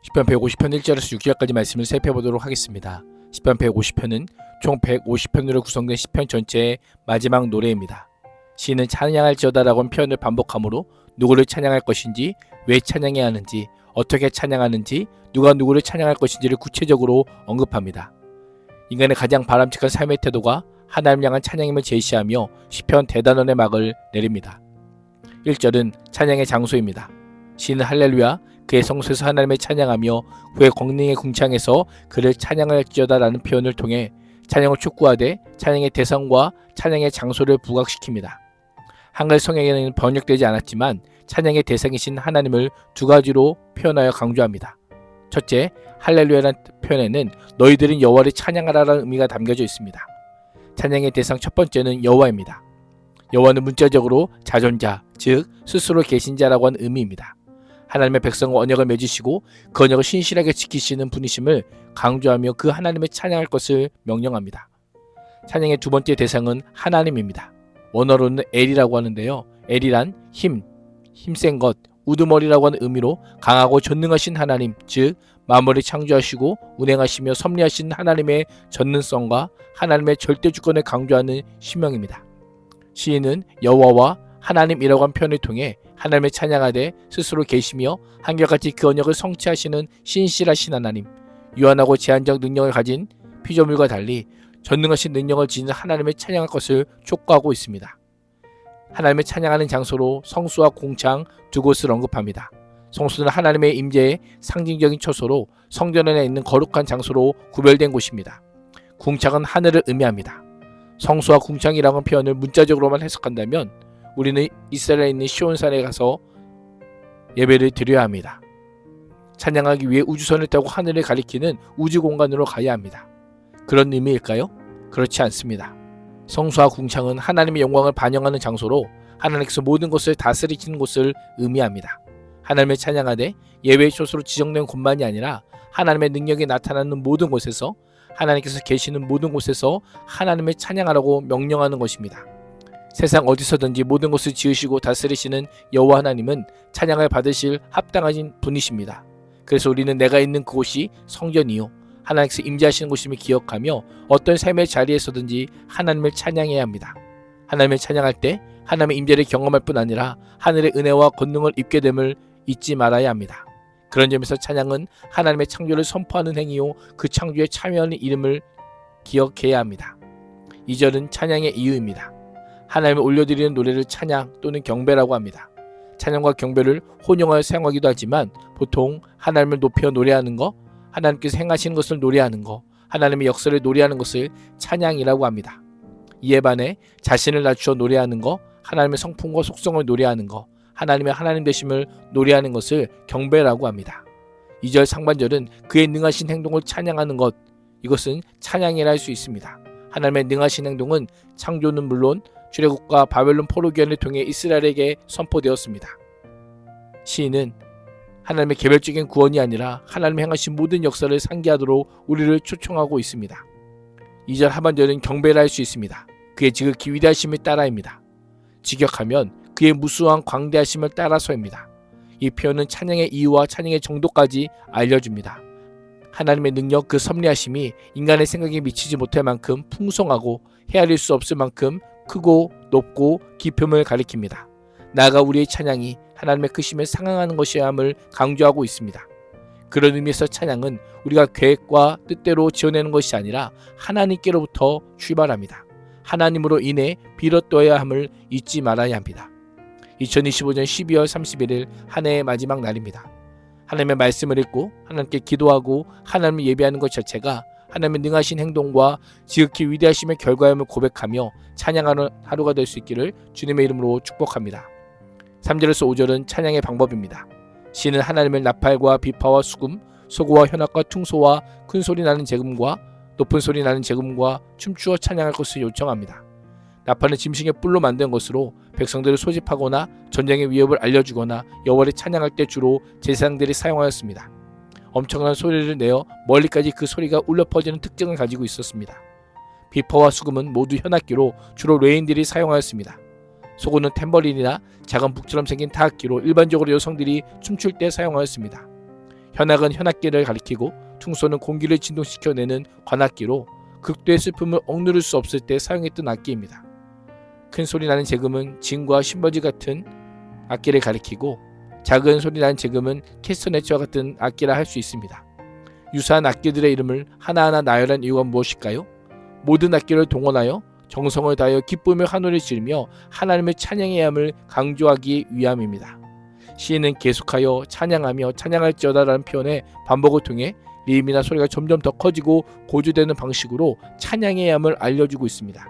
시편 150편 1절에서 6절까지 말씀을 살펴보도록 하겠습니다. 시편 150편은 총 150편으로 구성된 시편 전체의 마지막 노래입니다. 시인은 찬양할지어다라고 표현을 반복하므로 누구를 찬양할 것인지, 왜 찬양해야 하는지, 어떻게 찬양하는지, 누가 누구를 찬양할 것인지를 구체적으로 언급합니다. 인간의 가장 바람직한 삶의 태도가 하나님을 향한 찬양임을 제시하며 시편 대단원의 막을 내립니다. 1절은 찬양의 장소입니다. 시인은 할렐루야 그의 성소에서 하나님을 찬양하며 후에 권능의 궁창에서 그를 찬양할지어다라는 표현을 통해 찬양을 촉구하되 찬양의 대상과 찬양의 장소를 부각시킵니다. 한글 성경에는 번역되지 않았지만 찬양의 대상이신 하나님을 두 가지로 표현하여 강조합니다. 첫째, 할렐루야라는 표현에는 너희들은 여호와를 찬양하라라는 의미가 담겨져 있습니다. 찬양의 대상 첫 번째는 여호와입니다. 여호와는 문자적으로 자존자, 즉 스스로 계신 자라고 하는 의미입니다. 하나님의 백성과 언약을 맺으시고 그 언약을 신실하게 지키시는 분이심을 강조하며 그 하나님을 찬양할 것을 명령합니다. 찬양의 두 번째 대상은 하나님입니다. 원어로는 엘이라고 하는데요. 엘이란 힘센 것, 우두머리라고 하는 의미로 강하고 전능하신 하나님, 즉 만물을 창조하시고 운행하시며 섭리하신 하나님의 전능성과 하나님의 절대 주권을 강조하는 신명입니다. 시인은 여호와와 하나님이라고 한 표현을 통해 하나님을 찬양하되 스스로 계시며 한결같이 그 언약을 성취하시는 신실하신 하나님, 유한하고 제한적 능력을 가진 피조물과 달리 전능하신 능력을 지닌 하나님을 찬양할 것을 촉구하고 있습니다. 하나님을 찬양하는 장소로 성수와 궁창 두 곳을 언급합니다. 성수는 하나님의 임재의 상징적인 처소로 성전 안에 있는 거룩한 장소로 구별된 곳입니다. 궁창은 하늘을 의미합니다. 성수와 궁창이라는 표현을 문자적으로만 해석한다면 우리는 이스라엘에 있는 시온산에 가서 예배를 드려야 합니다. 찬양하기 위해 우주선을 타고 하늘을 가리키는 우주 공간으로 가야 합니다. 그런 의미일까요? 그렇지 않습니다. 성수와 궁창은 하나님의 영광을 반영하는 장소로 하나님께서 모든 것을 다스리시는 곳을 의미합니다. 하나님을 찬양하되 예배의 처소로 지정된 곳만이 아니라 하나님의 능력이 나타나는 모든 곳에서 하나님께서 계시는 모든 곳에서 하나님을 찬양하라고 명령하는 것입니다. 세상 어디서든지 모든 것을 지으시고 다스리시는 여호와 하나님은 찬양을 받으실 합당하신 분이십니다. 그래서 우리는 내가 있는 그곳이 성전이요 하나님께서 임재하시는 곳임을 기억하며 어떤 삶의 자리에서든지 하나님을 찬양해야 합니다. 하나님을 찬양할 때 하나님의 임재를 경험할 뿐 아니라 하늘의 은혜와 권능을 입게 됨을 잊지 말아야 합니다. 그런 점에서 찬양은 하나님의 창조를 선포하는 행위요 그 창조에 참여하는 이름을 기억해야 합니다. 2절은 찬양의 이유입니다. 하나님을 올려드리는 노래를 찬양 또는 경배라고 합니다. 찬양과 경배를 혼용하여 사용하기도 하지만 보통 하나님을 높여 노래하는 것, 하나님께서 행하시는 것을 노래하는 것, 하나님의 역사를 노래하는 것을 찬양이라고 합니다. 이에 반해 자신을 낮추어 노래하는 것, 하나님의 성품과 속성을 노래하는 것, 하나님의 하나님 되심을 노래하는 것을 경배라고 합니다. 2절 상반절은 그의 능하신 행동을 찬양하는 것, 이것은 찬양이라 할 수 있습니다. 하나님의 능하신 행동은 창조는 물론 출애굽과 바벨론 포로기환을 통해 이스라엘에게 선포되었습니다. 시인은 하나님의 개별적인 구원이 아니라 하나님의 행하신 모든 역사를 상기하도록 우리를 초청하고 있습니다. 2절 하반절은 경배라 할 수 있습니다. 그의 지극히 위대하심을 따라입니다. 직역하면 그의 무수한 광대하심을 따라서입니다. 이 표현은 찬양의 이유와 찬양의 정도까지 알려줍니다. 하나님의 능력 그 섭리하심이 인간의 생각에 미치지 못할 만큼 풍성하고 헤아릴 수 없을 만큼 크고 높고 깊음을 가리킵니다. 나아가 우리의 찬양이 하나님의 크심에 상응하는 것이야 함을 강조하고 있습니다. 그런 의미에서 찬양은 우리가 계획과 뜻대로 지어내는 것이 아니라 하나님께로부터 출발합니다. 하나님으로 인해 비롯되어야 함을 잊지 말아야 합니다. 2025년 12월 31일 한 해의 마지막 날입니다. 하나님의 말씀을 읽고 하나님께 기도하고 하나님을 예배하는 것 자체가 하나님의 능하신 행동과 지극히 위대하심의 결과임을 고백하며 찬양하는 하루가 될 수 있기를 주님의 이름으로 축복합니다. 3절에서 5절은 찬양의 방법입니다. 시는 하나님을 나팔과 비파와 수금, 소고와 현악과 퉁소와 큰 소리 나는 재금과 높은 소리 나는 재금과 춤추어 찬양할 것을 요청합니다. 나팔은 짐승의 뿔로 만든 것으로 백성들을 소집하거나 전쟁의 위협을 알려주거나 여호와를 찬양할 때 주로 제사장들이 사용하였습니다. 엄청난 소리를 내어 멀리까지 그 소리가 울려 퍼지는 특징을 가지고 있었습니다. 비파와 수금은 모두 현악기로 주로 레인들이 사용하였습니다. 소고는 탬버린이나 작은 북처럼 생긴 타악기로 일반적으로 여성들이 춤출 때 사용하였습니다. 현악은 현악기를 가리키고 퉁소는 공기를 진동시켜내는 관악기로 극도의 슬픔을 억누를 수 없을 때 사용했던 악기입니다. 큰 소리 나는 재금은 진과 심버지 같은 악기를 가리키고 작은 소리 나는 재금은 캐스터네츠와 같은 악기라 할 수 있습니다. 유사한 악기들의 이름을 하나하나 나열한 이유가 무엇일까요? 모든 악기를 동원하여 정성을 다하여 기쁨의 환호를 지르며 하나님을 찬양해야 함을 강조하기 위함입니다. 시인은 계속하여 찬양하며 찬양할지어다라는 표현의 반복을 통해 리듬이나 소리가 점점 더 커지고 고조되는 방식으로 찬양해야 함을 알려주고 있습니다.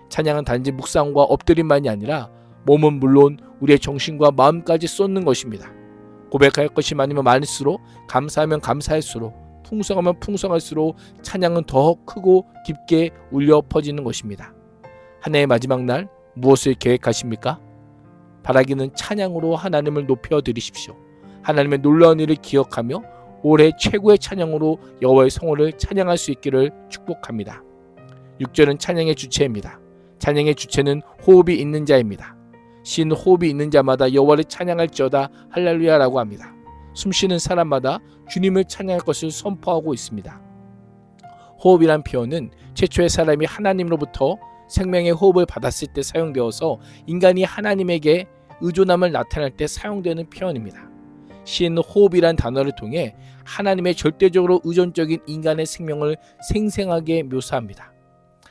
찬양은 단지 묵상과 엎드림만이 아니라 몸은 물론 우리의 정신과 마음까지 쏟는 것입니다. 고백할 것이 많으면 많을수록, 감사하면 감사할수록, 풍성하면 풍성할수록 찬양은 더 크고 깊게 울려 퍼지는 것입니다. 한 해의 마지막 날 무엇을 계획하십니까? 바라기는 찬양으로 하나님을 높여드리십시오. 하나님의 놀라운 일을 기억하며 올해 최고의 찬양으로 여호와의 성호를 찬양할 수 있기를 축복합니다. 6절은 찬양의 주체입니다. 찬양의 주체는 호흡이 있는 자입니다. 시인은 호흡이 있는 자마다 여호와를 찬양할지어다 할렐루야라고 합니다. 숨쉬는 사람마다 주님을 찬양할 것을 선포하고 있습니다. 호흡이란 표현은 최초의 사람이 하나님으로부터 생명의 호흡을 받았을 때 사용되어서 인간이 하나님에게 의존함을 나타낼 때 사용되는 표현입니다. 시인은 호흡이란 단어를 통해 하나님의 절대적으로 의존적인 인간의 생명을 생생하게 묘사합니다.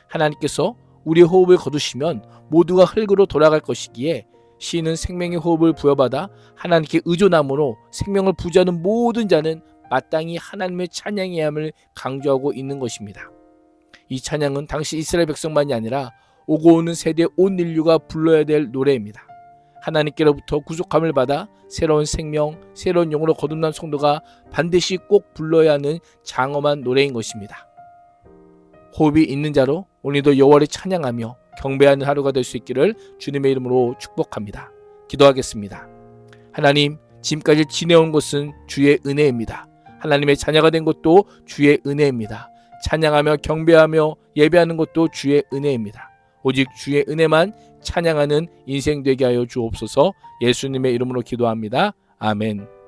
하나님께서 우리의 호흡을 거두시면 모두가 흙으로 돌아갈 것이기에 시인은 생명의 호흡을 부여받아 하나님께 의존함으로 생명을 부지하는 모든 자는 마땅히 하나님을 찬양해야 함을 강조하고 있는 것입니다. 이 찬양은 당시 이스라엘 백성만이 아니라 오고 오는 세대 온 인류가 불러야 될 노래입니다. 하나님께로부터 구속함을 받아 새로운 생명, 새로운 영으로 거듭난 성도가 반드시 꼭 불러야 하는 장엄한 노래인 것입니다. 호흡이 있는 자로 오늘도 여호와를 찬양하며 경배하는 하루가 될 수 있기를 주님의 이름으로 축복합니다. 기도하겠습니다. 하나님, 지금까지 지내온 것은 주의 은혜입니다. 하나님의 자녀가 된 것도 주의 은혜입니다. 찬양하며 경배하며 예배하는 것도 주의 은혜입니다. 오직 주의 은혜만 찬양하는 인생 되게 하여 주옵소서. 예수님의 이름으로 기도합니다. 아멘.